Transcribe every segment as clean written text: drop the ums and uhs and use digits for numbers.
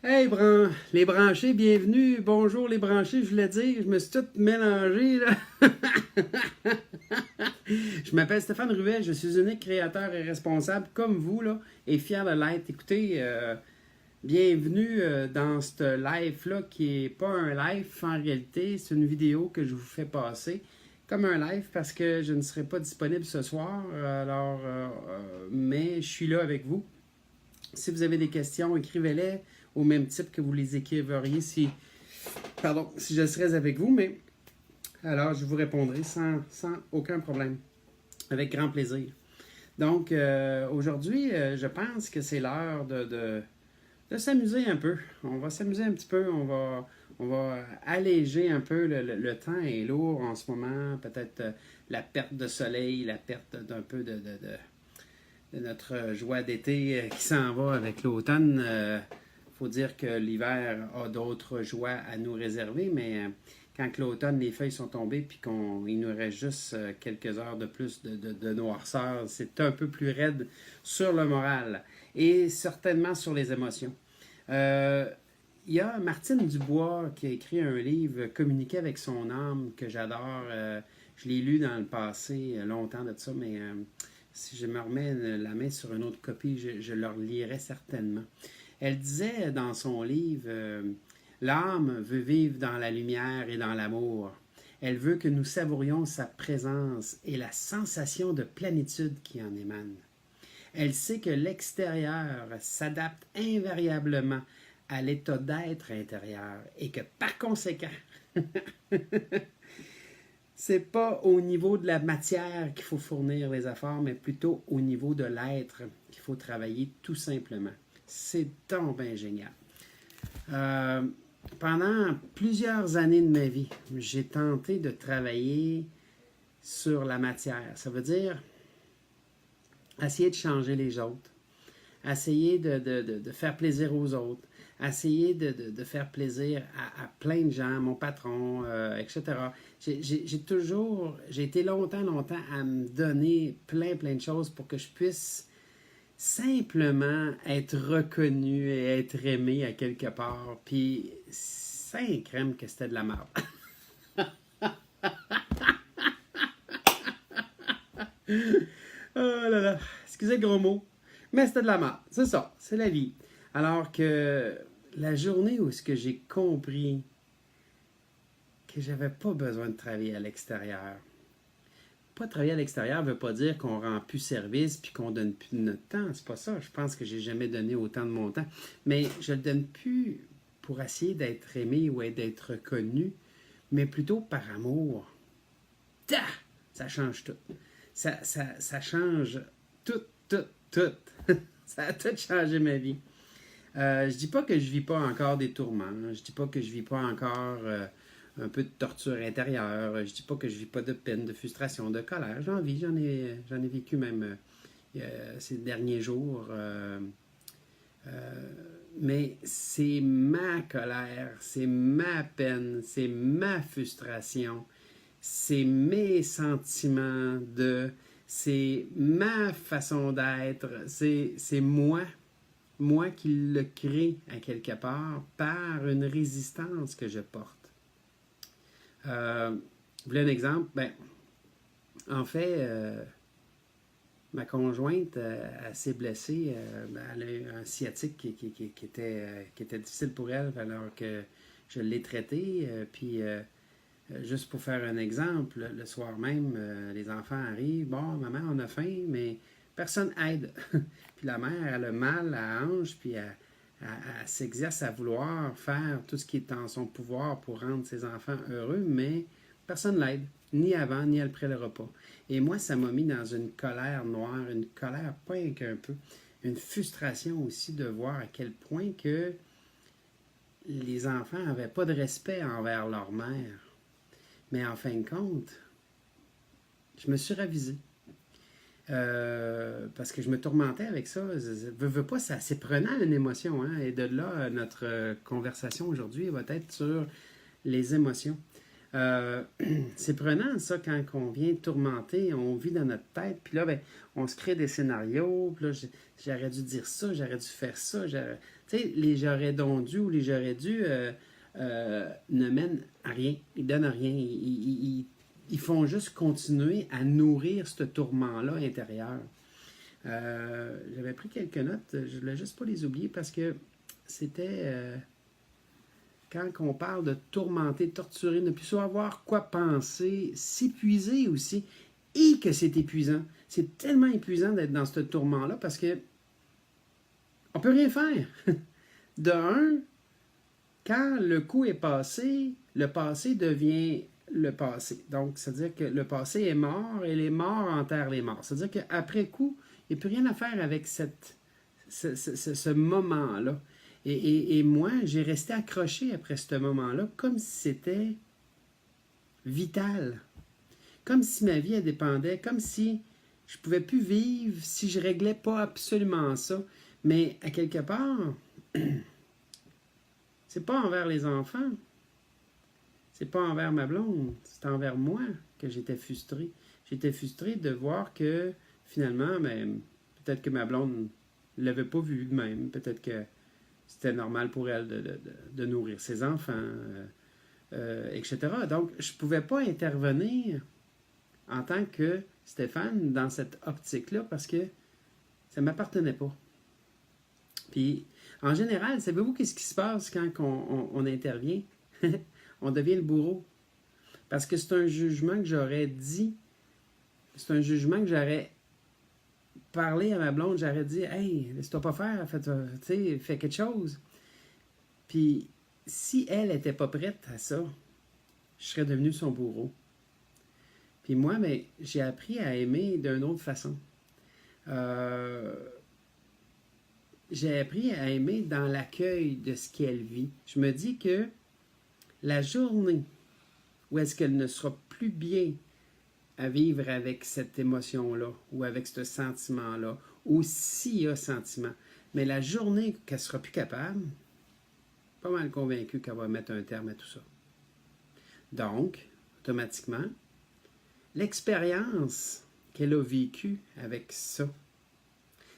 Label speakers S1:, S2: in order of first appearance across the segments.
S1: Hey, les branchés, bienvenue. Bonjour les branchés, je voulais dire, je me suis tout mélangé là. Je m'appelle Stéphane Ruel, je suis unique créateur et responsable comme vous là, et fier de l'être. Écoutez, bienvenue dans ce live-là qui est pas un live en réalité, c'est une vidéo que je vous fais passer comme un live parce que je ne serai pas disponible ce soir, mais je suis là avec vous. Si vous avez des questions, écrivez-les au même type que vous les écriveriez si je serais avec vous, mais alors je vous répondrai sans aucun problème, avec grand plaisir. Donc, aujourd'hui, je pense que c'est l'heure de s'amuser un peu. On va s'amuser un petit peu, on va alléger un peu. Le temps est lourd en ce moment, peut-être la perte de soleil, la perte d'un peu de notre joie d'été qui s'en va avec l'automne. Faut dire que l'hiver a d'autres joies à nous réserver, mais quand l'automne, les feuilles sont tombées puis qu'il nous reste juste quelques heures de plus de noirceur, c'est un peu plus raide sur le moral et certainement sur les émotions. Il y a Martine Dubois qui a écrit un livre, Communiquer avec son âme, que j'adore. Je l'ai lu dans le passé, longtemps de ça, mais si je me remets la main sur une autre copie, je le relirai certainement. Elle disait dans son livre, l'âme veut vivre dans la lumière et dans l'amour. Elle veut que nous savourions sa présence et la sensation de plénitude qui en émane. Elle sait que l'extérieur s'adapte invariablement à l'état d'être intérieur et que par conséquent, c'est pas au niveau de la matière qu'il faut fournir les efforts, mais plutôt au niveau de l'être qu'il faut travailler tout simplement. C'est donc bien génial. Pendant plusieurs années de ma vie, j'ai tenté de travailler sur la matière. Ça veut dire essayer de changer les autres, essayer de faire plaisir aux autres, essayer de faire plaisir à plein de gens, mon patron, etc. J'ai été longtemps à me donner plein de choses pour que je puisse simplement être reconnu et être aimé à quelque part. Puis, c'est crème que c'était de la merde. Oh là là, excusez le gros mot, mais c'était de la merde. C'est ça, c'est la vie. Alors que la journée où j'ai compris que j'avais pas besoin de travailler à l'extérieur. Pas travailler à l'extérieur ne veut pas dire qu'on rend plus service puis qu'on donne plus de notre temps. C'est pas ça. Je pense que j'ai jamais donné autant de mon temps. Mais je le donne plus pour essayer d'être aimé ou d'être reconnu, mais plutôt par amour. Ça change tout. Ça change tout. Ça a tout changé ma vie. Je dis pas que je vis pas encore des tourments. Je dis pas que je vis pas encore un peu de torture intérieure. Je dis pas que je vis pas de peine, de frustration, de colère. J'en vis, j'en ai vécu même ces derniers jours. Mais c'est ma colère, c'est ma peine, c'est ma frustration, c'est mes sentiments c'est ma façon d'être, c'est moi qui le crée à quelque part par une résistance que je porte. Vous voulez un exemple? Ben, en fait, ma conjointe, elle s'est blessée. Elle a eu un sciatique qui était difficile pour elle alors que je l'ai traité. Puis, juste pour faire un exemple, le soir même, les enfants arrivent. Bon, maman, on a faim, mais personne aide. Puis la mère, elle a mal à la hanche, puis elle s'exerce à vouloir faire tout ce qui est en son pouvoir pour rendre ses enfants heureux, mais personne ne l'aide, ni avant, ni après le repas. Et moi, ça m'a mis dans une colère noire, une colère pas qu'un peu, une frustration aussi de voir à quel point que les enfants n'avaient pas de respect envers leur mère. Mais en fin de compte, je me suis ravisé. Parce que je me tourmentais avec ça. Veux pas, c'est assez prenant une émotion. Et de là, notre conversation aujourd'hui va être sur les émotions. C'est prenant, ça, quand on vient tourmenter, on vit dans notre tête, puis là, ben, on se crée des scénarios, puis là, j'aurais dû dire ça, j'aurais dû faire ça, tu sais, les j'aurais donc dû ou les j'aurais dû ne mènent à rien, ils donnent à rien, ils font juste continuer à nourrir ce tourment-là intérieur. J'avais pris quelques notes, je ne voulais juste pas les oublier parce que c'était... quand on parle de tourmenter, torturer, ne plus savoir quoi penser, s'épuiser aussi, et que c'est épuisant. C'est tellement épuisant d'être dans ce tourment-là parce que on peut rien faire. De un, quand le coup est passé, le passé devient le passé. Donc, c'est-à-dire que le passé est mort et les morts enterrent les morts. C'est-à-dire qu'après coup, il n'y a plus rien à faire avec ce moment-là. Et moi, j'ai resté accroché après ce moment-là, comme si c'était vital. Comme si ma vie, elle dépendait, comme si je ne pouvais plus vivre si je ne réglais pas absolument ça. Mais à quelque part, c'est pas envers les enfants, c'est pas envers ma blonde, c'est envers moi que j'étais frustré. J'étais frustré de voir que finalement, ben, peut-être que ma blonde ne l'avait pas vu de même, peut-être que c'était normal pour elle de nourrir ses enfants, etc. Donc, je ne pouvais pas intervenir en tant que Stéphane dans cette optique-là parce que ça ne m'appartenait pas. Puis, en général, savez-vous qu'est-ce qui se passe quand on intervient? On devient le bourreau. Parce que c'est un jugement que j'aurais dit, c'est un jugement que j'aurais parlé à ma blonde, j'aurais dit « Hey, laisse-toi pas faire, fais quelque chose. » Puis, si elle n'était pas prête à ça, je serais devenu son bourreau. Puis moi, ben, j'ai appris à aimer d'une autre façon. J'ai appris à aimer dans l'accueil de ce qu'elle vit. Je me dis que la journée où est-ce qu'elle ne sera plus bien à vivre avec cette émotion-là ou avec ce sentiment-là, ou s'il y a sentiment, mais la journée qu'elle ne sera plus capable, pas mal convaincu qu'elle va mettre un terme à tout ça. Donc, automatiquement, l'expérience qu'elle a vécue avec ça,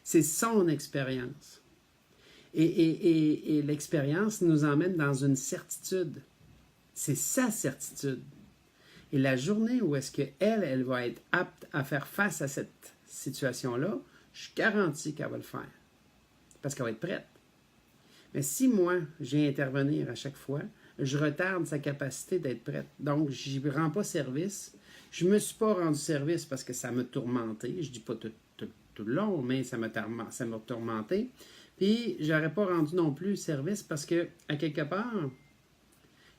S1: c'est son expérience. Et l'expérience nous emmène dans une certitude. C'est sa certitude. Et la journée où est-ce qu'elle va être apte à faire face à cette situation-là, je garantis qu'elle va le faire. Parce qu'elle va être prête. Mais si moi, j'ai à intervenir à chaque fois, je retarde sa capacité d'être prête. Donc, je n'y rends pas service. Je ne me suis pas rendu service parce que ça m'a tourmenté. Je ne dis pas tout le long, mais ça m'a tourmenté. Puis, je n'aurais pas rendu non plus service parce que, à quelque part,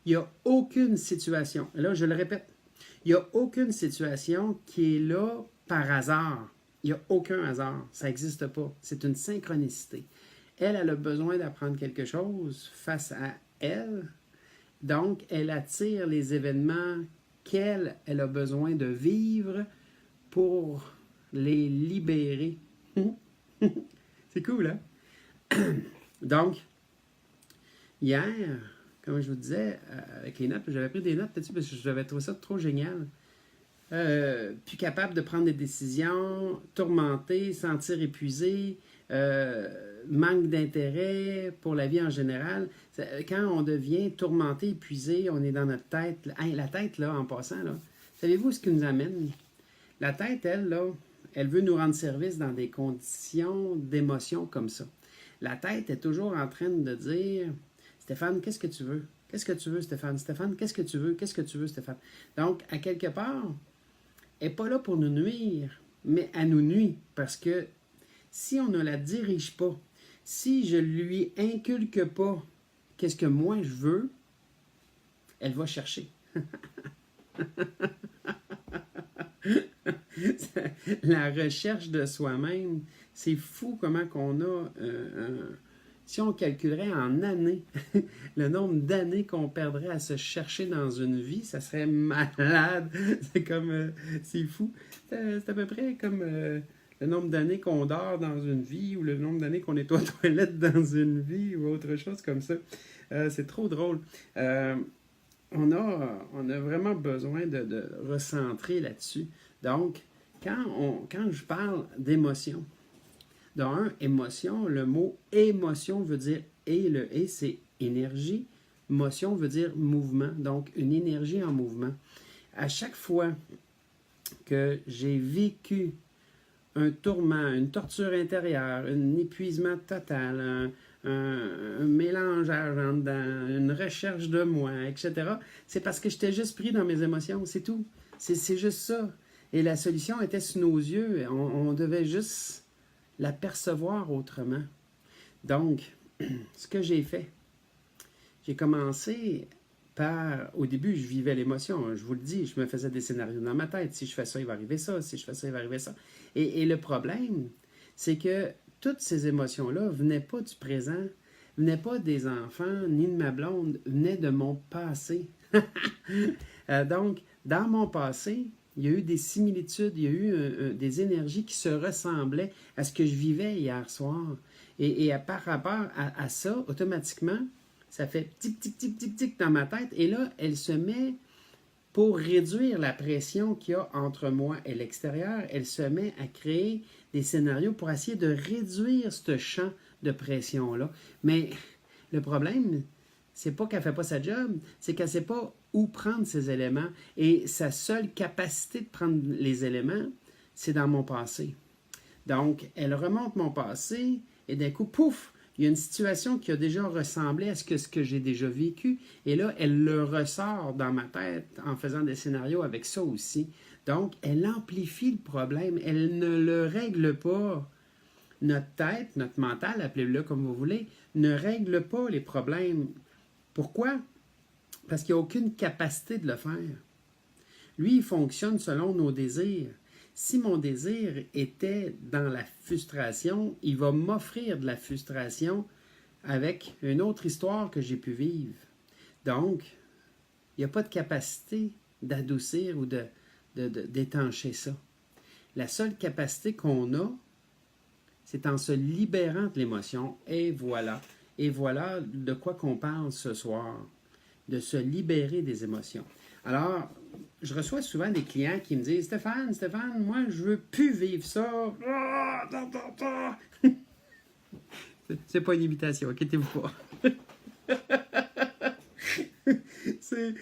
S1: il n'y a aucune situation, là je le répète, il n'y a aucune situation qui est là par hasard. Il n'y a aucun hasard, ça n'existe pas. C'est une synchronicité. Elle a besoin d'apprendre quelque chose face à elle, donc elle attire les événements qu'elle a besoin de vivre pour les libérer. C'est cool, hein? Donc, hier, comme je vous disais, avec les notes, j'avais pris des notes là-dessus parce que j'avais trouvé ça trop génial. Plus capable de prendre des décisions, tourmenté, sentir épuisé, manque d'intérêt pour la vie en général. Quand on devient tourmenté, épuisé, on est dans notre tête. Hey, la tête, là, en passant, là, savez-vous ce qui nous amène? La tête, elle, là, elle veut nous rendre service dans des conditions d'émotion comme ça. La tête est toujours en train de dire... Stéphane, qu'est-ce que tu veux? Qu'est-ce que tu veux, Stéphane? Stéphane, qu'est-ce que tu veux? Qu'est-ce que tu veux, Stéphane? Donc, à quelque part, elle n'est pas là pour nous nuire, mais elle nous nuit. Parce que si on ne la dirige pas, si je lui inculque pas qu'est-ce que moi je veux, elle va chercher. La recherche de soi-même, c'est fou comment qu'on a... si on calculerait en années le nombre d'années qu'on perdrait à se chercher dans une vie, ça serait malade. C'est comme... c'est fou. C'est à peu près comme le nombre d'années qu'on dort dans une vie ou le nombre d'années qu'on est aux toilettes dans une vie ou autre chose comme ça. C'est trop drôle. on a vraiment besoin de recentrer là-dessus. Donc, quand je parle d'émotion, d'un, émotion, le mot émotion veut dire le c'est énergie. Motion veut dire mouvement, donc une énergie en mouvement. À chaque fois que j'ai vécu un tourment, une torture intérieure, un épuisement total, un mélangeage en dedans, une recherche de moi, etc., c'est parce que j'étais juste pris dans mes émotions, c'est tout. C'est juste ça. Et la solution était sous nos yeux. On devait juste la percevoir autrement. Donc, ce que j'ai fait, j'ai commencé par... Au début, je vivais l'émotion. Je vous le dis, je me faisais des scénarios dans ma tête. Si je fais ça, il va arriver ça. Si je fais ça, il va arriver ça. Et le problème, c'est que toutes ces émotions-là ne venaient pas du présent, ne venaient pas des enfants, ni de ma blonde, venaient de mon passé. Donc, dans mon passé, il y a eu des similitudes, il y a eu des énergies qui se ressemblaient à ce que je vivais hier soir. Et par rapport à ça, automatiquement, ça fait tic, tic, tic, tic, tic dans ma tête. Et là, elle se met, pour réduire la pression qu'il y a entre moi et l'extérieur, elle se met à créer des scénarios pour essayer de réduire ce champ de pression-là. Mais le problème, c'est pas qu'elle fait pas sa job, c'est qu'elle sait pas où prendre ces éléments. Et sa seule capacité de prendre les éléments, c'est dans mon passé. Donc, elle remonte mon passé et d'un coup, pouf, il y a une situation qui a déjà ressemblé à ce que j'ai déjà vécu. Et là, elle le ressort dans ma tête en faisant des scénarios avec ça aussi. Donc, elle amplifie le problème. Elle ne le règle pas. Notre tête, notre mental, appelez-le comme vous voulez, ne règle pas les problèmes. Pourquoi? Parce qu'il n'y a aucune capacité de le faire. Lui, il fonctionne selon nos désirs. Si mon désir était dans la frustration, il va m'offrir de la frustration avec une autre histoire que j'ai pu vivre. Donc, il n'y a pas de capacité d'adoucir ou d'étancher ça. La seule capacité qu'on a, c'est en se libérant de l'émotion. Et voilà. Et voilà de quoi qu'on parle ce soir. De se libérer des émotions. Alors, je reçois souvent des clients qui me disent Stéphane, moi, je veux plus vivre ça. C'est pas une imitation, inquiétez-vous pas. C'est...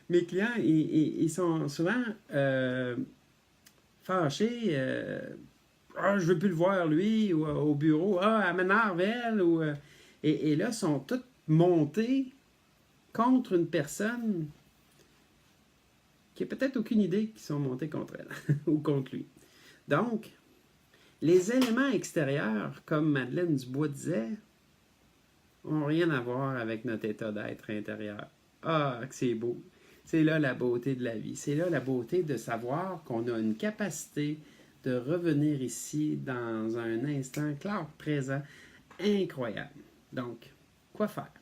S1: Mes clients, ils sont souvent fâchés. Je veux plus le voir, lui, ou au bureau. Elle m'énerve, elle. Et là, ils sont tous montés contre une personne qui n'a peut-être aucune idée qu'ils sont montés contre elle ou contre lui. Donc, les éléments extérieurs, comme Madeleine Dubois disait, n'ont rien à voir avec notre état d'être intérieur. Ah, que c'est beau! C'est là la beauté de la vie. C'est là la beauté de savoir qu'on a une capacité de revenir ici dans un instant clair, présent, incroyable. Donc, quoi faire?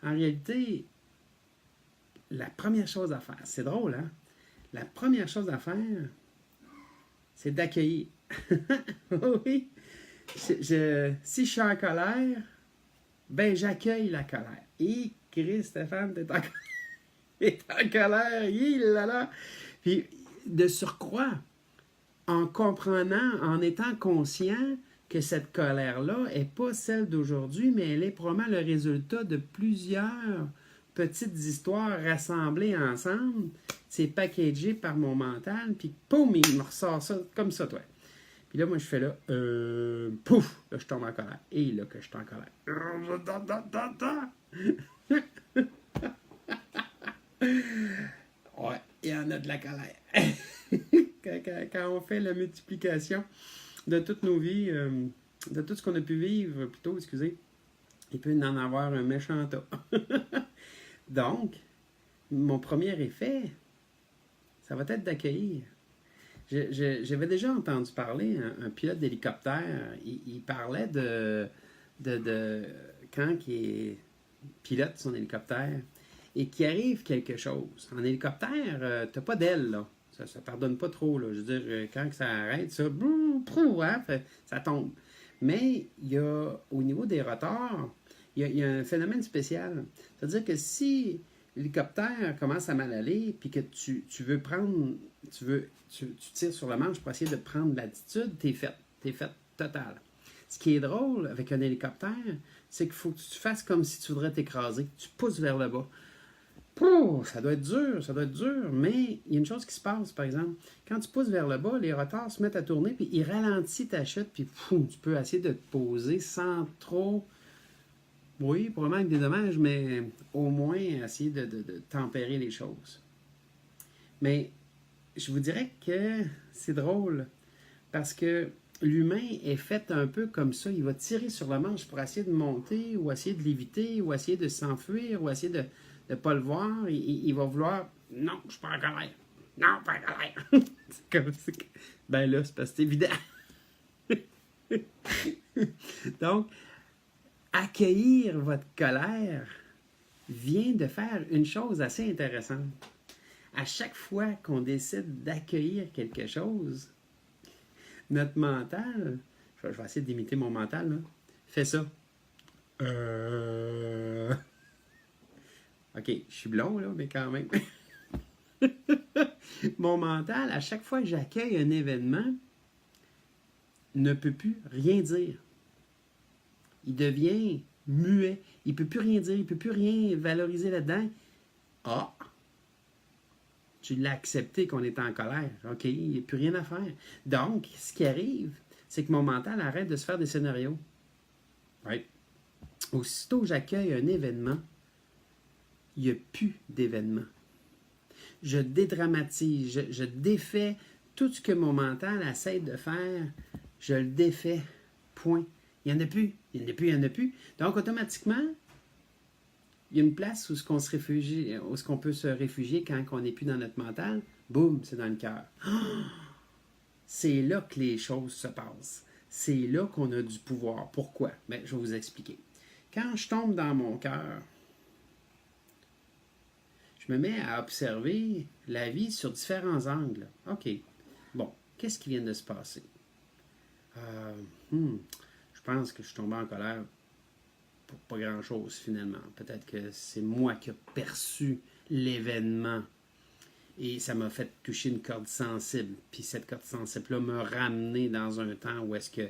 S1: En réalité, la première chose à faire, c'est drôle, hein? La première chose à faire, c'est d'accueillir. Oui. Si je suis en colère, ben j'accueille la colère. Et Christ, Stéphane, t'es en colère, là là. Puis, de surcroît, en comprenant, en étant conscient que cette colère-là n'est pas celle d'aujourd'hui, mais elle est probablement le résultat de plusieurs petites histoires rassemblées ensemble. C'est packagé par mon mental, puis poum, il me ressort ça comme ça, toi. Puis là, moi, je fais là, pouf, là, je tombe en colère. Et là, que je suis en colère. Ouais, il y en a de la colère. Quand on fait la multiplication de toutes nos vies, de tout ce qu'on a pu vivre, plutôt, excusez, il peut en avoir un méchant tas. Donc, mon premier effet, ça va être d'accueillir. J'avais déjà entendu parler, un pilote d'hélicoptère, il parlait de quand il pilote son hélicoptère et qu'il arrive quelque chose. En hélicoptère, t'as pas d'aile, là. Ça pardonne pas trop, là. Je veux dire, quand ça arrête, ça, ça tombe. Mais il y a, au niveau des rotors, il y a un phénomène spécial. C'est-à-dire que si l'hélicoptère commence à mal aller, puis que tu veux prendre, tu tires sur la manche pour essayer de prendre l'altitude, t'es fait total. Ce qui est drôle avec un hélicoptère, c'est qu'il faut que tu fasses comme si tu voudrais t'écraser. Tu pousses vers le bas. Pouh, ça doit être dur, mais il y a une chose qui se passe, par exemple. Quand tu pousses vers le bas, les rotors se mettent à tourner, puis ils ralentissent ta chute, puis tu peux essayer de te poser sans trop, oui, probablement avec des dommages, mais au moins essayer de tempérer les choses. Mais je vous dirais que c'est drôle, parce que l'humain est fait un peu comme ça. Il va tirer sur la manche pour essayer de monter, ou essayer de l'éviter, ou essayer de s'enfuir, ou essayer de ne pas le voir. Il va vouloir, non, je suis pas en colère. Non, pas en colère. C'est comme ça. Ben là, c'est parce que c'est évident. Donc, accueillir votre colère vient de faire une chose assez intéressante. À chaque fois qu'on décide d'accueillir quelque chose, notre mental, je vais essayer d'imiter mon mental, là, fait ça. OK, je suis blond, là, mais quand même. Mon mental, à chaque fois que j'accueille un événement, ne peut plus rien dire. Il devient muet. Il ne peut plus rien dire, il ne peut plus rien valoriser là-dedans. Ah! Tu l'as accepté qu'on est en colère. OK, il n'y a plus rien à faire. Donc, ce qui arrive, c'est que mon mental arrête de se faire des scénarios. Oui. Aussitôt que j'accueille un événement, il n'y a plus d'événement. Je dédramatise, je défais tout ce que mon mental essaie de faire, je le défais. Point. Il n'y en a plus. Il n'y en a plus, il n'y en a plus. Donc, automatiquement, il y a une place où ce qu'on se réfugie, où ce qu'on peut se réfugier quand on n'est plus dans notre mental. Boum, c'est dans le cœur. C'est là que les choses se passent. C'est là qu'on a du pouvoir. Pourquoi? Bien, je vais vous expliquer. Quand je tombe dans mon cœur, je me mets à observer la vie sur différents angles. OK. Bon, qu'est-ce qui vient de se passer? Je pense que je suis tombé en colère pour pas grand-chose finalement. Peut-être que c'est moi qui ai perçu l'événement et ça m'a fait toucher une corde sensible. Puis cette corde sensible-là m'a ramené dans un temps où est-ce que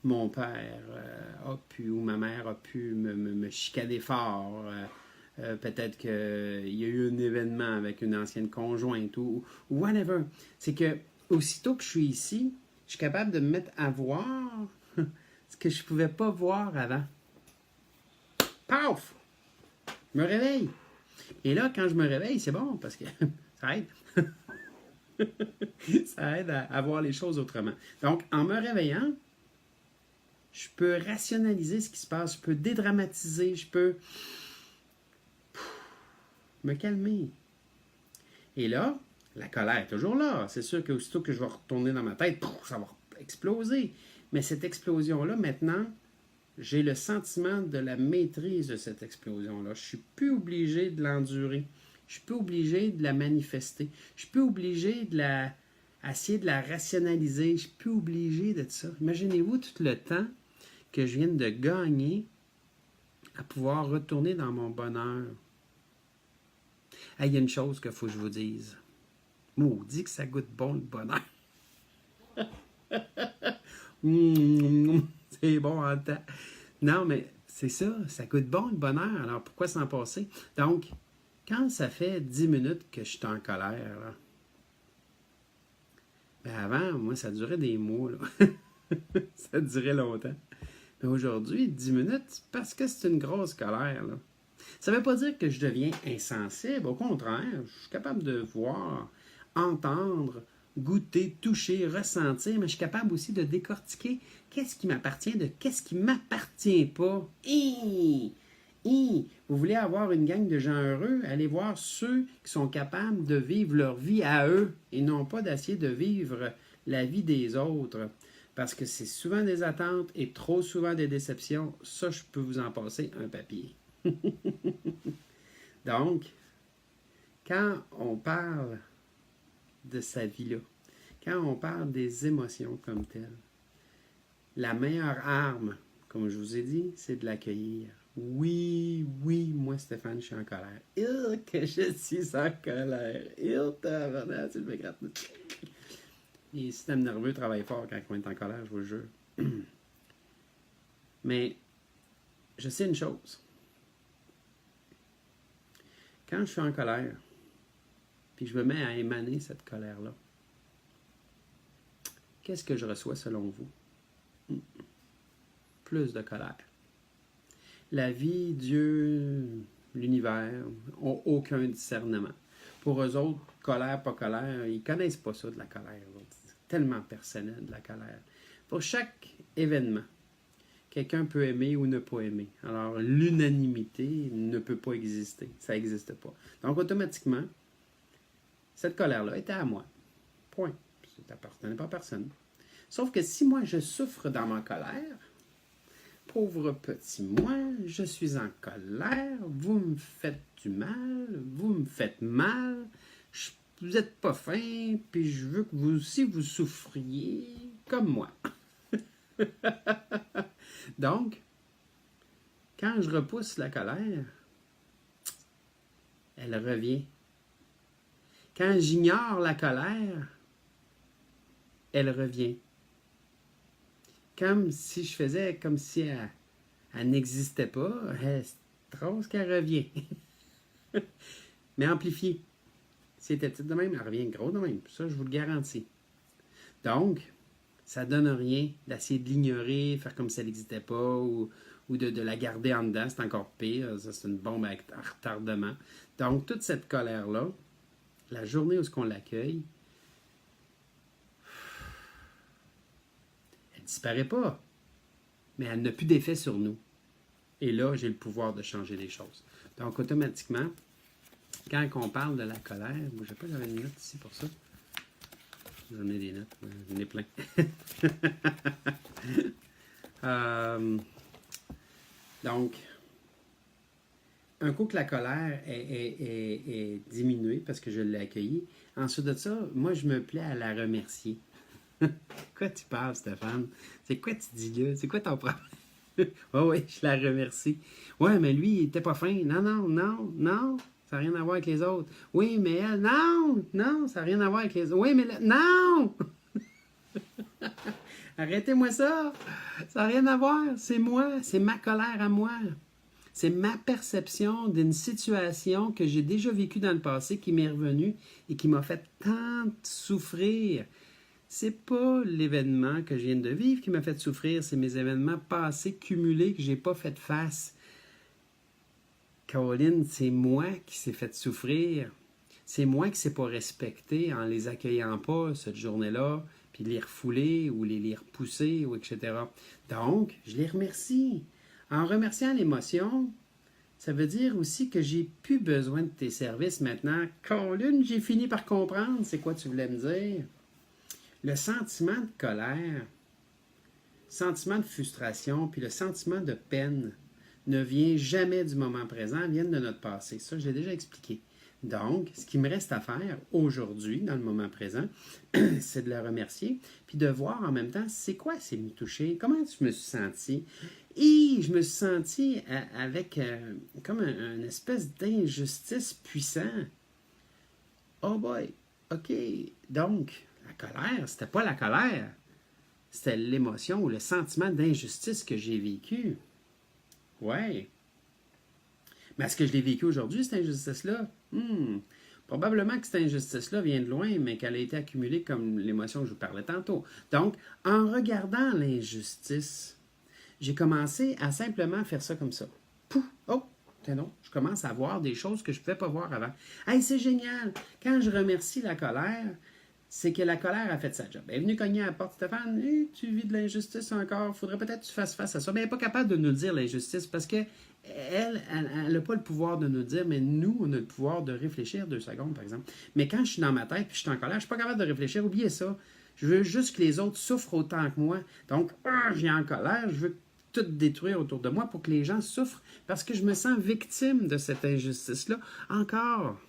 S1: mon père a pu, ou ma mère a pu me chicaner fort. Peut-être qu'il y a eu un événement avec une ancienne conjointe ou whatever. C'est que aussitôt que je suis ici, je suis capable de me mettre à voir ce que je ne pouvais pas voir avant. Paf! Je me réveille. Et là, quand je me réveille, c'est bon parce que ça aide. Ça aide à voir les choses autrement. Donc, en me réveillant, je peux rationaliser ce qui se passe, je peux dédramatiser, je peux me calmer. Et là, la colère est toujours là. C'est sûr qu'aussitôt que je vais retourner dans ma tête, ça va exploser. Mais cette explosion-là, maintenant, j'ai le sentiment de la maîtrise de cette explosion-là. Je ne suis plus obligé de l'endurer. Je suis plus obligé de la manifester. Je suis plus obligé de essayer de la rationaliser. Je suis plus obligé de ça. Imaginez-vous tout le temps que je viens de gagner à pouvoir retourner dans mon bonheur. Il y a une chose qu'il faut que je vous dise. Maudit que ça goûte bon le bonheur. C'est bon en temps. Non, mais c'est ça goûte bon le bonheur. Alors pourquoi s'en passer? Donc, quand ça fait 10 minutes que je suis en colère, là, ben avant, moi, ça durait des mois. Là. Ça durait longtemps. Mais aujourd'hui, 10 minutes, parce que c'est une grosse colère. Là. Ça ne veut pas dire que je deviens insensible. Au contraire, je suis capable de voir, entendre, goûter, toucher, ressentir, mais je suis capable aussi de décortiquer qu'est-ce qui m'appartient de qu'est-ce qui ne m'appartient pas. Vous voulez avoir une gang de gens heureux? Allez voir ceux qui sont capables de vivre leur vie à eux et non pas d'essayer de vivre la vie des autres. Parce que c'est souvent des attentes et trop souvent des déceptions. Ça, je peux vous en passer un papier. Donc, quand on parle de sa vie-là, quand on parle des émotions comme telles, la meilleure arme, comme je vous ai dit, c'est de l'accueillir. Oui, oui, moi, Stéphane, je suis en colère. Que je suis en colère. Tabarnak, tu me grattes. Et le système nerveux travaille fort quand on est en colère, je vous le jure. Mais je sais une chose. Quand je suis en colère, puis je me mets à émaner cette colère-là, qu'est-ce que je reçois selon vous? Plus de colère. La vie, Dieu, l'univers n'ont aucun discernement. Pour eux autres, colère, pas colère, ils ne connaissent pas ça de la colère. C'est tellement personnel de la colère. Pour chaque événement, quelqu'un peut aimer ou ne pas aimer. Alors, l'unanimité ne peut pas exister. Ça n'existe pas. Donc, automatiquement, cette colère-là était à moi. Point. Ça n'appartenait pas à personne. Sauf que si moi, je souffre dans ma colère, pauvre petit moi, je suis en colère, vous me faites du mal, vous me faites mal, vous n'êtes pas fin, puis je veux que vous aussi vous souffriez comme moi. Donc, quand je repousse la colère, elle revient. Quand j'ignore la colère, elle revient. Comme si je faisais comme si elle n'existait pas, c'est trop qu'elle revient. Mais amplifiée. Si elle était petite de même, elle revient gros de même. Ça, je vous le garantis. Donc, ça ne donne rien d'essayer de l'ignorer, faire comme si elle n'existait pas, ou de la garder en dedans. C'est encore pire. Ça, c'est une bombe à retardement. Donc, toute cette colère-là, la journée où on l'accueille, elle ne disparaît pas. Mais elle n'a plus d'effet sur nous. Et là, j'ai le pouvoir de changer les choses. Donc, automatiquement, quand on parle de la colère, moi, je sais pas, j'avais une note ici pour ça. J'en ai des notes, j'en ai plein. Donc, un coup que la colère est diminuée parce que je l'ai accueillie, ensuite de ça, moi, je me plais à la remercier. Quoi tu parles, Stéphane? C'est quoi tu dis là? C'est quoi ton problème? Oui, je la remercie. Ouais, mais lui, il était pas fin. Non, non, non, non. Ça n'a rien à voir avec les autres. Oui, mais elle, non, non, ça n'a rien à voir avec les autres. Oui, mais là, non! Arrêtez-moi ça! Ça n'a rien à voir. C'est moi, c'est ma colère à moi. C'est ma perception d'une situation que j'ai déjà vécue dans le passé qui m'est revenue et qui m'a fait tant souffrir. C'est pas l'événement que je viens de vivre qui m'a fait souffrir, c'est mes événements passés cumulés que j'ai pas fait face. Caroline, c'est moi qui s'est fait souffrir. C'est moi qui ne s'est pas respecté en les accueillant pas cette journée-là, puis les refouler ou les repousser, ou etc. Donc, je les remercie. En remerciant l'émotion, ça veut dire aussi que j'ai plus besoin de tes services maintenant. Caroline, j'ai fini par comprendre c'est quoi tu voulais me dire. Le sentiment de colère, le sentiment de frustration, puis le sentiment de peine ne vient jamais du moment présent, viennent de notre passé. Ça, je l'ai déjà expliqué. Donc, ce qui me reste à faire aujourd'hui, dans le moment présent, c'est de le remercier, puis de voir en même temps, c'est quoi c'est me toucher, comment je me suis senti. Et je me suis senti avec comme une espèce d'injustice puissant. Oh boy, OK, donc, la colère, c'était pas la colère, c'était l'émotion ou le sentiment d'injustice que j'ai vécu. Ouais. Mais est-ce que je l'ai vécu aujourd'hui, cette injustice-là? Probablement que cette injustice-là vient de loin, mais qu'elle a été accumulée comme l'émotion que je vous parlais tantôt. Donc, en regardant l'injustice, j'ai commencé à simplement faire ça comme ça. Pouf! Oh! Non, je commence à voir des choses que je ne pouvais pas voir avant. Hey, c'est génial! Quand je remercie la colère, c'est que la colère a fait sa job. Elle est venue cogner à la porte, Stéphane, hey, tu vis de l'injustice encore, faudrait peut-être que tu fasses face à ça. Mais elle n'est pas capable de nous dire l'injustice parce que elle n'a pas le pouvoir de nous dire, mais nous, on a le pouvoir de réfléchir 2 secondes, par exemple. Mais quand je suis dans ma tête et je suis en colère, je ne suis pas capable de réfléchir, oubliez ça. Je veux juste que les autres souffrent autant que moi. Donc, je viens en colère, je veux tout détruire autour de moi pour que les gens souffrent parce que je me sens victime de cette injustice-là. Encore.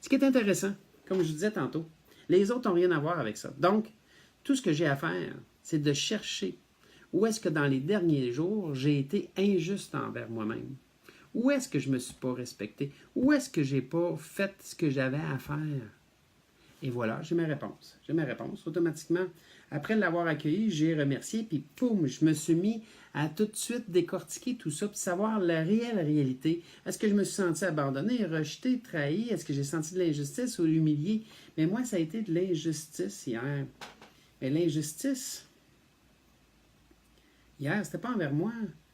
S1: Ce qui est intéressant, comme je disais tantôt, les autres n'ont rien à voir avec ça. Donc, tout ce que j'ai à faire, c'est de chercher Où est-ce que dans les derniers jours, j'ai été injuste envers moi-même? Où est-ce que je ne me suis pas respecté? Où est-ce que je n'ai pas fait ce que j'avais à faire? Et voilà, j'ai ma réponse. J'ai ma réponse. Automatiquement, après l'avoir accueilli, j'ai remercié, puis poum, je me suis mis à tout de suite décortiquer tout ça, puis savoir la réelle réalité. Est-ce que je me suis senti abandonné, rejeté, trahi? Est-ce que j'ai senti de l'injustice ou l'humilié? Mais moi, ça a été de l'injustice hier. Mais l'injustice, hier, c'était pas envers moi,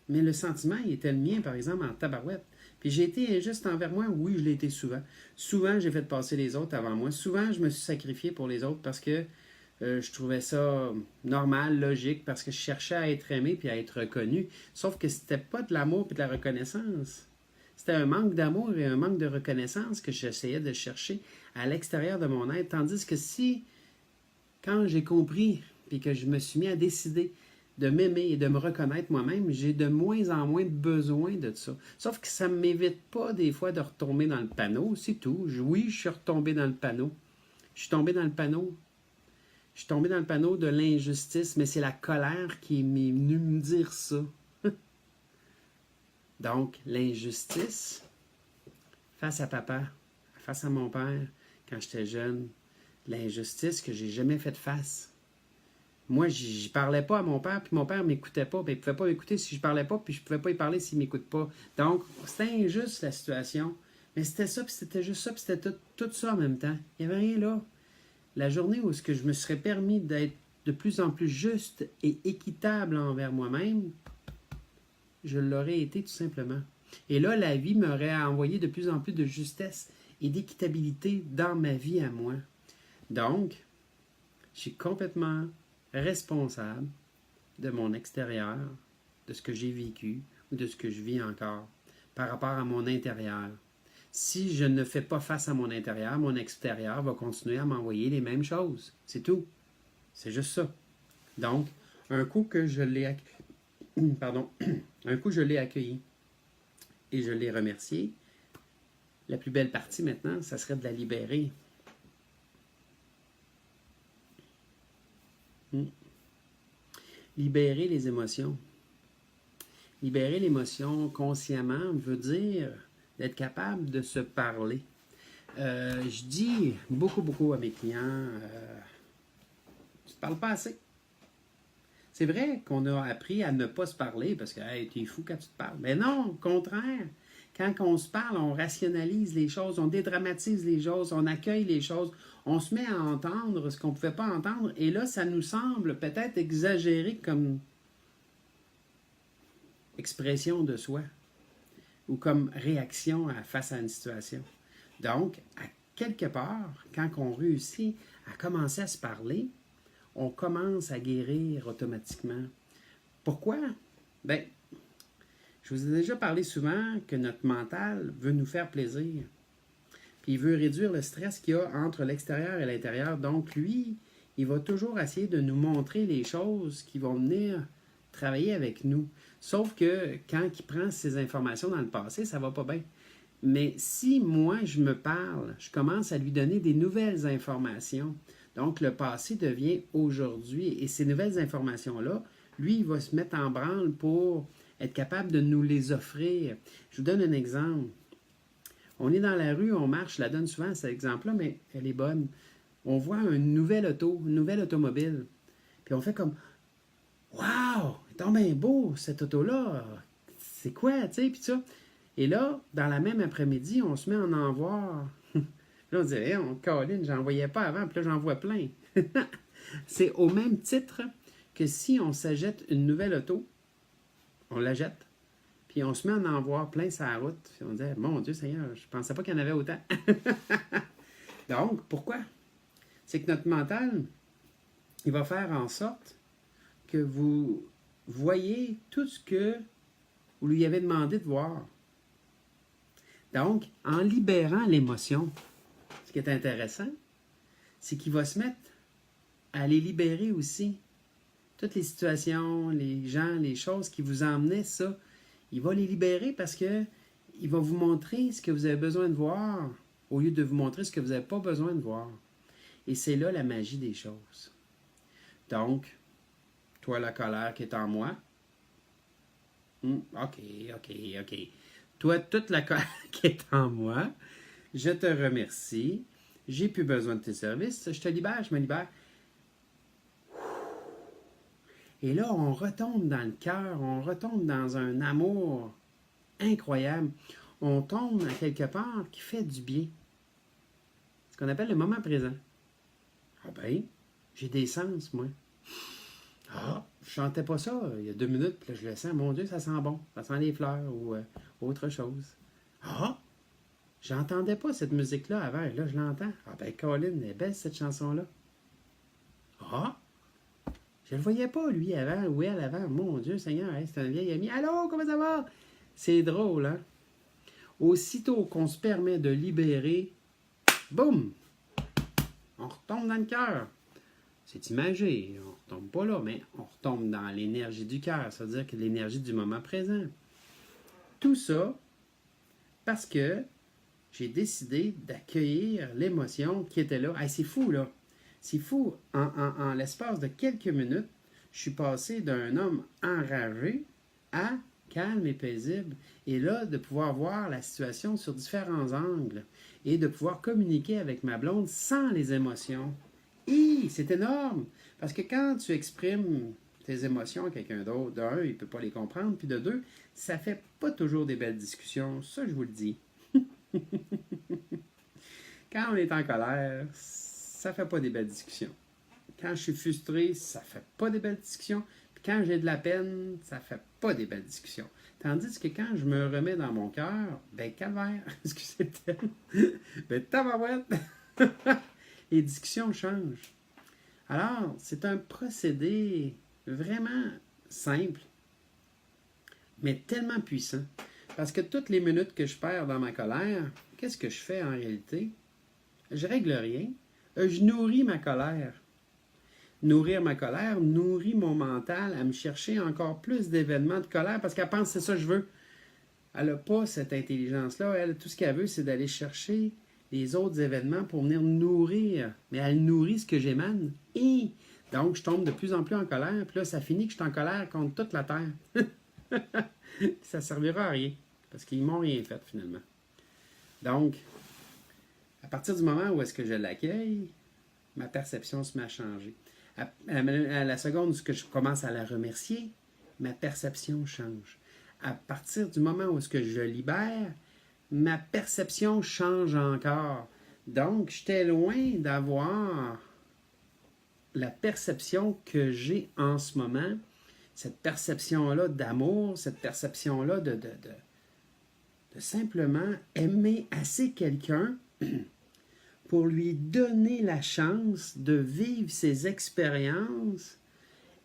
S1: mais le sentiment, il était le mien, par exemple, en tabarouette. Puis j'ai été injuste envers moi, oui, je l'ai été souvent. Souvent, j'ai fait passer les autres avant moi. Souvent, je me suis sacrifié pour les autres parce que je trouvais ça normal, logique, parce que je cherchais à être aimé puis à être reconnu. Sauf que c'était pas de l'amour et de la reconnaissance. C'était un manque d'amour et un manque de reconnaissance que j'essayais de chercher à l'extérieur de mon être. Tandis que si, quand j'ai compris puis que je me suis mis à décider de m'aimer et de me reconnaître moi-même, j'ai de moins en moins besoin de ça. Sauf que ça ne m'évite pas des fois de retomber dans le panneau, c'est tout. Oui, je suis retombé dans le panneau. Je suis tombé dans le panneau. Je suis tombé dans le panneau de l'injustice, mais c'est la colère qui m'est venue me dire ça. Donc, l'injustice face à papa, face à mon père, quand j'étais jeune, l'injustice que j'ai jamais fait face. Moi, je parlais pas à mon père, puis mon père m'écoutait pas. Ben, il ne pouvait pas m'écouter si je parlais pas, puis je pouvais pas y parler s'il m'écoute pas. Donc, c'était injuste la situation. Mais c'était ça, puis c'était juste ça, puis c'était tout ça en même temps. Il n'y avait rien là. La journée où je me serais permis d'être de plus en plus juste et équitable envers moi-même, je l'aurais été tout simplement. Et là, la vie m'aurait envoyé de plus en plus de justesse et d'équitabilité dans ma vie à moi. Donc, je suis complètement responsable de mon extérieur, de ce que j'ai vécu ou de ce que je vis encore par rapport à mon intérieur. Si je ne fais pas face à mon intérieur, mon extérieur va continuer à m'envoyer les mêmes choses. C'est tout. C'est juste ça. Donc, un coup que je l'ai un coup je l'ai accueilli et je l'ai remercié, la plus belle partie maintenant, ça serait de la libérer. Libérer les émotions. Libérer l'émotion consciemment veut dire d'être capable de se parler. Je dis beaucoup à mes clients, tu ne te parles pas assez. C'est vrai qu'on a appris à ne pas se parler parce que hey, t'es fou quand tu te parles. Mais non, au contraire. Quand on se parle, on rationalise les choses, on dédramatise les choses, on accueille les choses, on se met à entendre ce qu'on ne pouvait pas entendre. Et là, ça nous semble peut-être exagéré comme expression de soi ou comme réaction face à une situation. Donc, à quelque part, quand on réussit à commencer à se parler, on commence à guérir automatiquement. Pourquoi? Bien, je vous ai déjà parlé souvent que notre mental veut nous faire plaisir. Puis il veut réduire le stress qu'il y a entre l'extérieur et l'intérieur. Donc, lui, il va toujours essayer de nous montrer les choses qui vont venir travailler avec nous. Sauf que quand il prend ces informations dans le passé, ça va pas bien. Mais si moi, je me parle, je commence à lui donner des nouvelles informations. Donc, le passé devient aujourd'hui. Et ces nouvelles informations-là, lui, il va se mettre en branle pour être capable de nous les offrir. Je vous donne un exemple. On est dans la rue, on marche, je la donne souvent, cet exemple-là, mais elle est bonne. On voit une nouvelle automobile. Puis on fait comme « Wow! C'est bien beau, cette auto-là! C'est quoi, tu sais? » Puis ça. Et là, dans la même après-midi, on se met à en voir. Là, on dit, hey, on câline, j'en voyais pas avant, puis là, j'en vois plein. C'est au même titre que si on s'achète une nouvelle auto, on la jette, puis on se met à en voir plein sur la route. Puis on dit, mon Dieu Seigneur, je pensais pas qu'il y en avait autant. Donc, pourquoi? C'est que notre mental, il va faire en sorte que vous voyez tout ce que vous lui avez demandé de voir. Donc, en libérant l'émotion, ce qui est intéressant, c'est qu'il va se mettre à les libérer aussi. Toutes les situations, les gens, les choses qui vous emmenaient ça, il va les libérer parce que il va vous montrer ce que vous avez besoin de voir au lieu de vous montrer ce que vous n'avez pas besoin de voir. Et c'est là la magie des choses. Donc, Toi, la colère qui est en moi. OK. Toi, toute la colère qui est en moi, je te remercie. J'ai plus besoin de tes services. Je te libère, je me libère. Et là, on retombe dans le cœur, on retombe dans un amour incroyable. On tombe à quelque part qui fait du bien. Ce qu'on appelle le moment présent. Ah ben, j'ai des sens, moi. Ah, je chantais pas ça il y a 2 minutes, puis là, je le sens. Mon Dieu, ça sent bon. Ça sent les fleurs ou autre chose. Ah, j'entendais pas cette musique-là avant. Là, je l'entends. Ah ben, Colin, elle est belle cette chanson-là. Ah, je le voyais pas, lui, avant ou elle avant. Mon Dieu, Seigneur, hey, c'est un vieil ami. Allô, comment ça va? C'est drôle, hein? Aussitôt qu'on se permet de libérer, boum, on retombe dans le cœur. C'est imagé, on ne retombe pas là, mais on retombe dans l'énergie du cœur, c'est-à-dire que l'énergie du moment présent. Tout ça parce que j'ai décidé d'accueillir l'émotion qui était là. Hey, c'est fou, là. C'est fou. En l'espace de quelques minutes, je suis passé d'un homme enragé à calme et paisible. Et là, de pouvoir voir la situation sur différents angles et de pouvoir communiquer avec ma blonde sans les émotions. C'est énorme! Parce que quand tu exprimes tes émotions à quelqu'un d'autre, d'un, il ne peut pas les comprendre, puis de deux, ça fait pas toujours des belles discussions. Ça, je vous le dis. Quand on est en colère, ça fait pas des belles discussions. Quand je suis frustré, ça fait pas des belles discussions. Puis quand j'ai de la peine, ça fait pas des belles discussions. Tandis que quand je me remets dans mon cœur, ben calvaire, excusez-moi, ben tabarouette, les discussions changent. Alors, c'est un procédé vraiment simple, mais tellement puissant. Parce que toutes les minutes que je perds dans ma colère, qu'est-ce que je fais en réalité? Je règle rien. Je nourris ma colère. Nourrir ma colère nourrit mon mental à me chercher encore plus d'événements de colère parce qu'elle pense que c'est ça que je veux. Elle n'a pas cette intelligence-là. Elle, tout ce qu'elle veut, c'est d'aller chercher les autres événements pour venir nourrir. Mais elle nourrit ce que j'émane. Et donc, je tombe de plus en plus en colère. Puis là, ça finit que je suis en colère contre toute la terre. Ça ne servira à rien. Parce qu'ils m'ont rien fait, finalement. Donc, à partir du moment où est-ce que je l'accueille, ma perception se met à changer. À la seconde où je commence à la remercier, ma perception change. À partir du moment où est-ce que je libère, ma perception change encore. Donc, j'étais loin d'avoir la perception que j'ai en ce moment, cette perception-là d'amour, cette perception-là de simplement aimer assez quelqu'un pour lui donner la chance de vivre ses expériences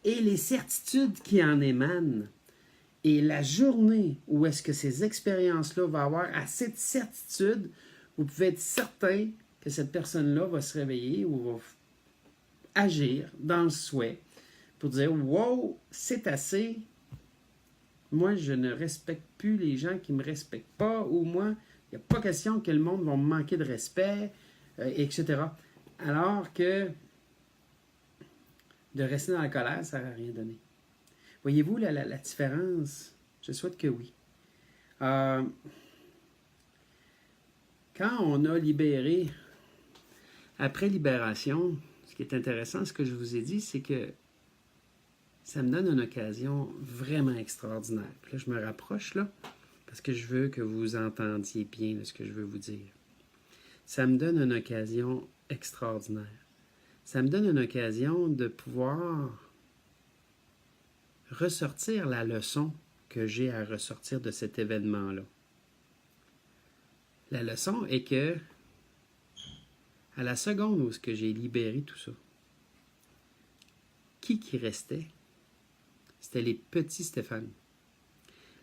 S1: et les certitudes qui en émanent. Et la journée où est-ce que ces expériences-là vont avoir assez de certitude, vous pouvez être certain que cette personne-là va se réveiller ou va agir dans le souhait pour dire « Wow, c'est assez. Moi, je ne respecte plus les gens qui ne me respectent pas. » Ou moi, il n'y a pas question que le monde va me manquer de respect, etc. Alors que de rester dans la colère, ça n'a rien donné. Voyez-vous la différence? Je souhaite que oui. Quand on a libéré, après libération, ce qui est intéressant, ce que je vous ai dit, c'est que ça me donne une occasion vraiment extraordinaire. Puis là, je me rapproche, là, parce que je veux que vous entendiez bien là, ce que je veux vous dire. Ça me donne une occasion extraordinaire. Ça me donne une occasion de pouvoir ressortir la leçon que j'ai à ressortir de cet événement-là. La leçon est que, à la seconde où j'ai libéré tout ça, qui restait? C'était les petits Stéphane.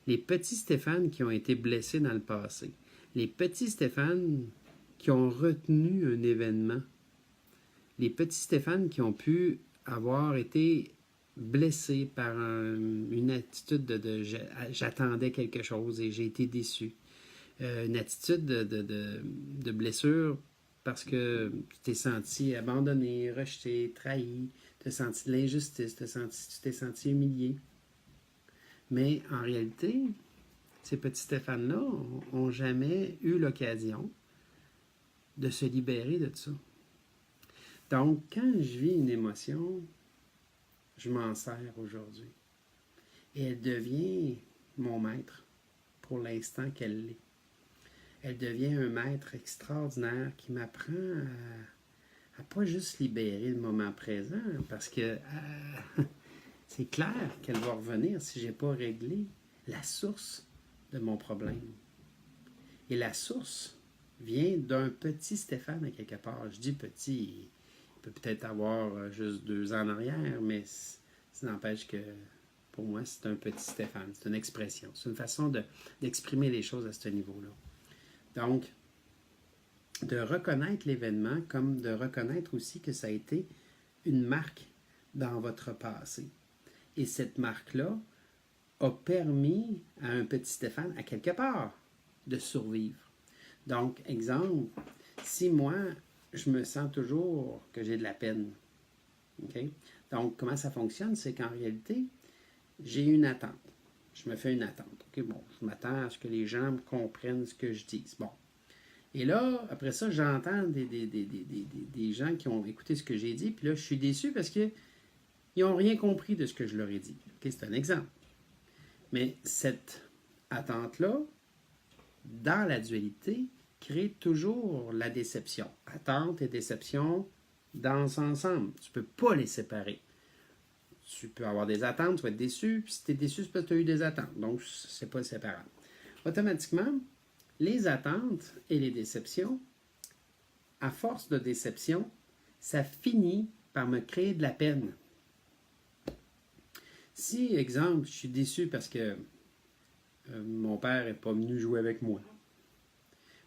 S1: Les petits Stéphane qui ont été blessés dans le passé. Les petits Stéphane qui ont retenu un événement. Les petits Stéphane qui ont pu avoir été blessés par une attitude j'attendais quelque chose et j'ai été déçu. Une attitude de blessure parce que tu t'es senti abandonné, rejeté, trahi, tu as senti de l'injustice, tu t'es senti humilié. Mais en réalité, ces petits Stéphane-là n'ont jamais eu l'occasion de se libérer de ça. Donc, quand je vis une émotion, je m'en sers aujourd'hui. Et elle devient mon maître pour l'instant qu'elle l'est. Elle devient un maître extraordinaire qui m'apprend à pas juste libérer le moment présent, parce que c'est clair qu'elle va revenir si je n'ai pas réglé la source de mon problème. Et la source vient d'un petit Stéphane à quelque part. Je dis petit, il peut peut-être avoir juste 2 ans en arrière, mais ça n'empêche que pour moi, c'est un petit Stéphane. C'est une expression. C'est une façon d'exprimer les choses à ce niveau-là. Donc, de reconnaître l'événement comme de reconnaître aussi que ça a été une marque dans votre passé. Et cette marque-là a permis à un petit Stéphane, à quelque part, de survivre. Donc, exemple, si moi, je me sens toujours que j'ai de la peine, okay? Donc, comment ça fonctionne? C'est qu'en réalité, j'ai une attente. Je me fais une attente. Okay? Bon, je m'attends à ce que les gens comprennent ce que je dis. Bon. Et là, après ça, j'entends des gens qui ont écouté ce que j'ai dit, puis là, je suis déçu parce qu'ils n'ont rien compris de ce que je leur ai dit. Okay? C'est un exemple. Mais cette attente-là, dans la dualité, crée toujours la déception. Attente et déception dansent ensemble. Tu ne peux pas les séparer. Tu peux avoir des attentes, tu vas être déçu, puis si tu es déçu, c'est parce que tu as eu des attentes. Donc, ce n'est pas séparable. Automatiquement, les attentes et les déceptions, à force de déception, ça finit par me créer de la peine. Si, exemple, je suis déçu parce que mon père n'est pas venu jouer avec moi,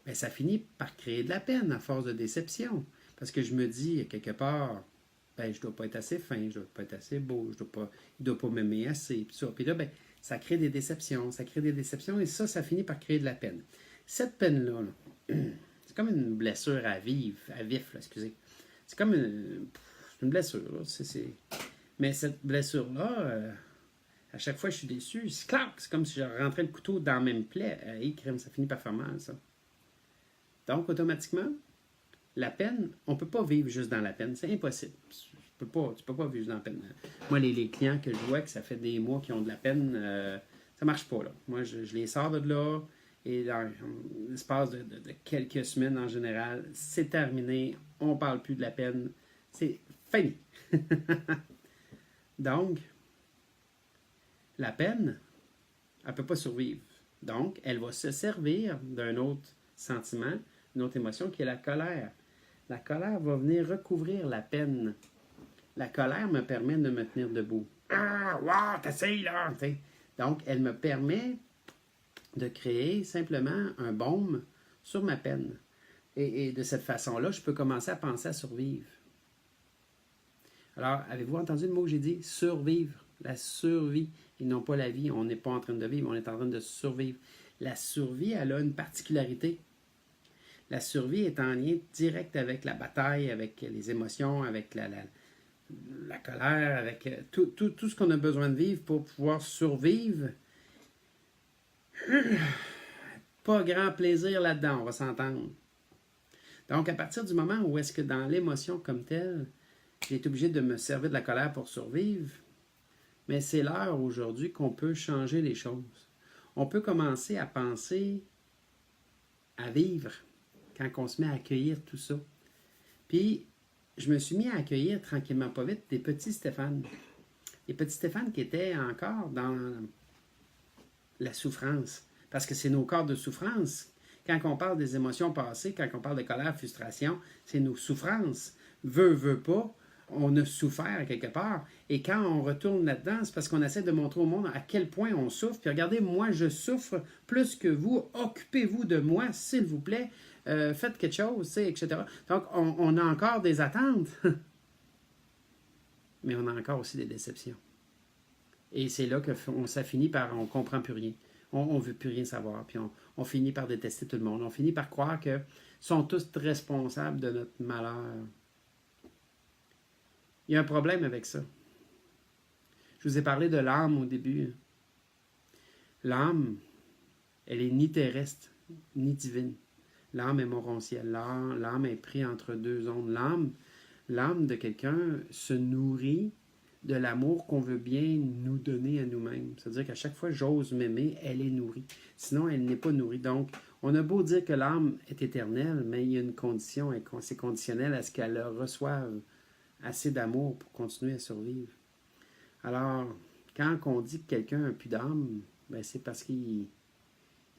S1: bien, ça finit par créer de la peine à force de déception. Parce que je me dis, quelque part, ben, je ne dois pas être assez fin, je ne dois pas être assez beau, il ne doit pas m'aimer assez. Puis, ça. Puis là, ben, ça crée des déceptions, et ça finit par créer de la peine. Cette peine-là, là, c'est comme une blessure à vif, là, excusez. C'est comme une blessure. Là, Mais cette blessure-là, à chaque fois que je suis déçu, c'est clair, c'est comme si je rentrais le couteau dans la même plaie. Crème, ça finit par faire mal, ça. Donc, automatiquement, la peine, on ne peut pas vivre juste dans la peine. C'est impossible. Tu ne peux pas vivre dans la peine. Moi, les clients que je vois, que ça fait des mois qu'ils ont de la peine, ça ne marche pas. Là. Moi, je les sors de là, et dans l'espace de quelques semaines en général, c'est terminé. On ne parle plus de la peine. C'est fini. Donc, la peine, elle ne peut pas survivre. Donc, elle va se servir d'un autre sentiment, une autre émotion qui est la colère. La colère va venir recouvrir la peine. La colère me permet de me tenir debout. Ah, wow, t'essayes là! T'sais. Donc, elle me permet de créer simplement un baume sur ma peine. Et de cette façon-là, je peux commencer à penser à survivre. Alors, avez-vous entendu le mot que j'ai dit? Survivre. La survie, et non pas la vie. On n'est pas en train de vivre, on est en train de survivre. La survie, elle a une particularité. La survie est en lien direct avec la bataille, avec les émotions, avec la colère, avec tout ce qu'on a besoin de vivre pour pouvoir survivre. Pas grand plaisir là-dedans, on va s'entendre. Donc, à partir du moment où est-ce que dans l'émotion comme telle, j'ai été obligé de me servir de la colère pour survivre, mais c'est l'heure aujourd'hui qu'on peut changer les choses. On peut commencer à penser à vivre quand on se met à accueillir tout ça. Puis, je me suis mis à accueillir tranquillement pas vite des petits Stéphane. Des petits Stéphane qui étaient encore dans la souffrance. Parce que c'est nos corps de souffrance. Quand on parle des émotions passées, quand on parle de colère, frustration, c'est nos souffrances. Veut pas, on a souffert quelque part. Et quand on retourne là-dedans, c'est parce qu'on essaie de montrer au monde à quel point on souffre. Puis regardez, moi, je souffre plus que vous. Occupez-vous de moi, s'il vous plaît. Faites quelque chose, etc. Donc, on a encore des attentes. Mais on a encore aussi des déceptions. Et c'est là que ça finit par, on ne comprend plus rien. On ne veut plus rien savoir. Puis on finit par détester tout le monde. On finit par croire qu'ils sont tous responsables de notre malheur. Il y a un problème avec ça. Je vous ai parlé de l'âme au début. L'âme, elle est ni terrestre, ni divine. L'âme est morontielle. L'âme est prise entre deux ondes. L'âme de quelqu'un se nourrit de l'amour qu'on veut bien nous donner à nous-mêmes. C'est-à-dire qu'à chaque fois que j'ose m'aimer, elle est nourrie. Sinon, elle n'est pas nourrie. Donc, on a beau dire que l'âme est éternelle, mais il y a une condition, et c'est conditionnel à ce qu'elle reçoive assez d'amour pour continuer à survivre. Alors, quand on dit que quelqu'un n'a plus d'âme, ben c'est parce qu'il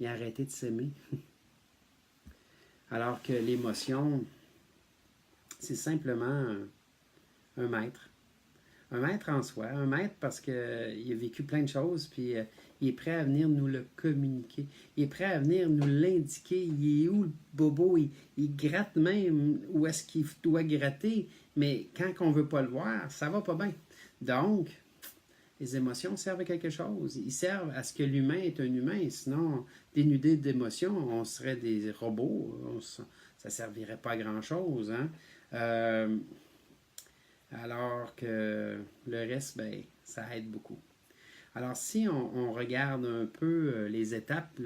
S1: a arrêté de s'aimer. Alors que l'émotion, c'est simplement un maître. Un maître en soi. Un maître parce qu'il a vécu plein de choses, puis il est prêt à venir nous le communiquer. Il est prêt à venir nous l'indiquer. Il est où le bobo? Il gratte même où est-ce qu'il doit gratter, mais quand on ne veut pas le voir, ça va pas bien. Donc, les émotions servent à quelque chose. Ils servent à ce que l'humain est un humain. Sinon, dénudé d'émotions, on serait des robots. Ça ne servirait pas à grand-chose. Hein? Alors que le reste, ben, ça aide beaucoup. Alors, si on regarde un peu les étapes,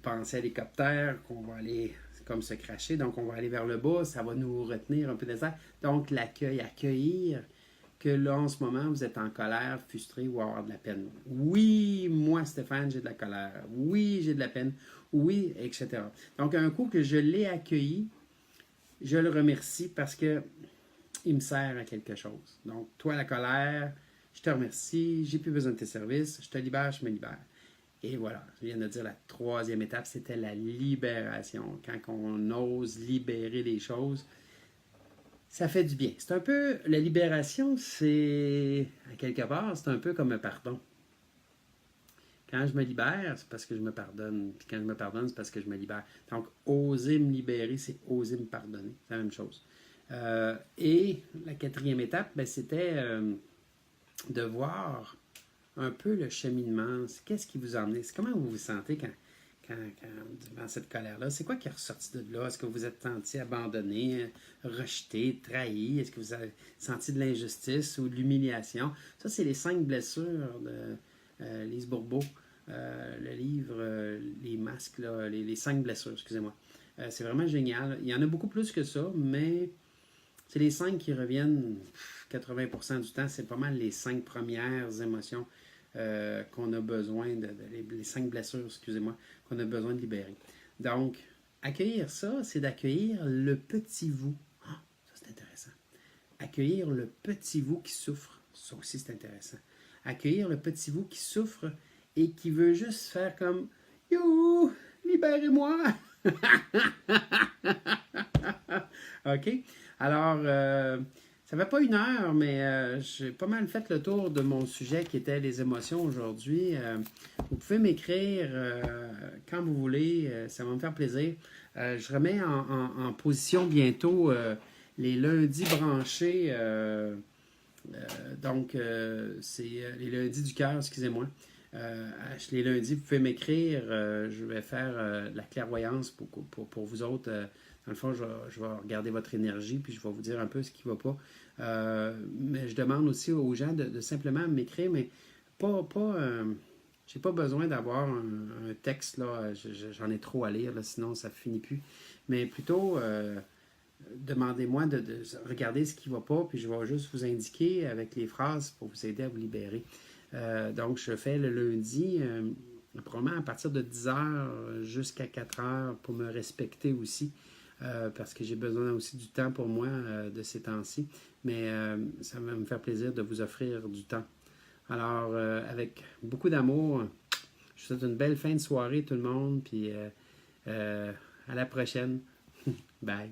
S1: penser à l'hélicoptère, qu'on va aller comme se cracher, donc on va aller vers le bas, ça va nous retenir un peu des airs. Donc, l'accueil, accueillir que là, en ce moment, vous êtes en colère, frustré ou avoir de la peine. Oui, moi, Stéphane, j'ai de la colère. Oui, j'ai de la peine. Oui, etc. Donc, un coup que je l'ai accueilli, je le remercie parce que il me sert à quelque chose. Donc, toi, la colère, je te remercie, j'ai plus besoin de tes services, je te libère, je me libère. Et voilà, je viens de dire la troisième étape, c'était la libération. Quand on ose libérer les choses, ça fait du bien. C'est un peu, la libération, c'est, à quelque part, c'est un peu comme un pardon. Quand je me libère, c'est parce que je me pardonne. Puis quand je me pardonne, c'est parce que je me libère. Donc, oser me libérer, c'est oser me pardonner. C'est la même chose. Et la quatrième étape, ben, c'était de voir un peu le cheminement. Qu'est-ce qui vous emmenez? Comment vous vous sentez devant cette colère-là? C'est quoi qui est ressorti de là? Est-ce que vous vous êtes senti abandonné, rejeté, trahi? Est-ce que vous avez senti de l'injustice ou de l'humiliation? Ça, c'est les 5 blessures de Lise Bourbeau. Le livre Les masques, là, les 5 blessures, excusez-moi. C'est vraiment génial. Il y en a beaucoup plus que ça, mais c'est les 5 qui reviennent 80% du temps. C'est pas mal les 5 premières émotions qu'on a besoin, les 5 blessures, excusez-moi, qu'on a besoin de libérer. Donc, accueillir ça, c'est d'accueillir le petit vous. Ah, ça c'est intéressant. Accueillir le petit vous qui souffre, ça aussi c'est intéressant. Accueillir le petit vous qui souffre et qui veut juste faire comme « Youhou, libérez-moi! » OK? Alors, ça ne fait pas 1 heure, mais j'ai pas mal fait le tour de mon sujet qui était les émotions aujourd'hui. Vous pouvez m'écrire quand vous voulez, ça va me faire plaisir. Je remets en position bientôt les lundis branchés. Donc, c'est les lundis du cœur, excusez-moi. Les lundis, vous pouvez m'écrire. Je vais faire de la clairvoyance pour vous autres. Dans le fond, je vais regarder votre énergie, puis je vais vous dire un peu ce qui ne va pas. Mais je demande aussi aux gens de simplement m'écrire, mais j'ai pas besoin d'avoir un texte, là. J'en ai trop à lire, là, sinon ça ne finit plus. Mais plutôt, demandez-moi de regarder ce qui ne va pas, puis je vais juste vous indiquer avec les phrases pour vous aider à vous libérer. Donc, je fais le lundi, probablement à partir de 10h jusqu'à 4h pour me respecter aussi. Parce que j'ai besoin aussi du temps pour moi de ces temps-ci. Mais ça va me faire plaisir de vous offrir du temps. Alors, avec beaucoup d'amour, je vous souhaite une belle fin de soirée tout le monde. Puis à la prochaine. Bye.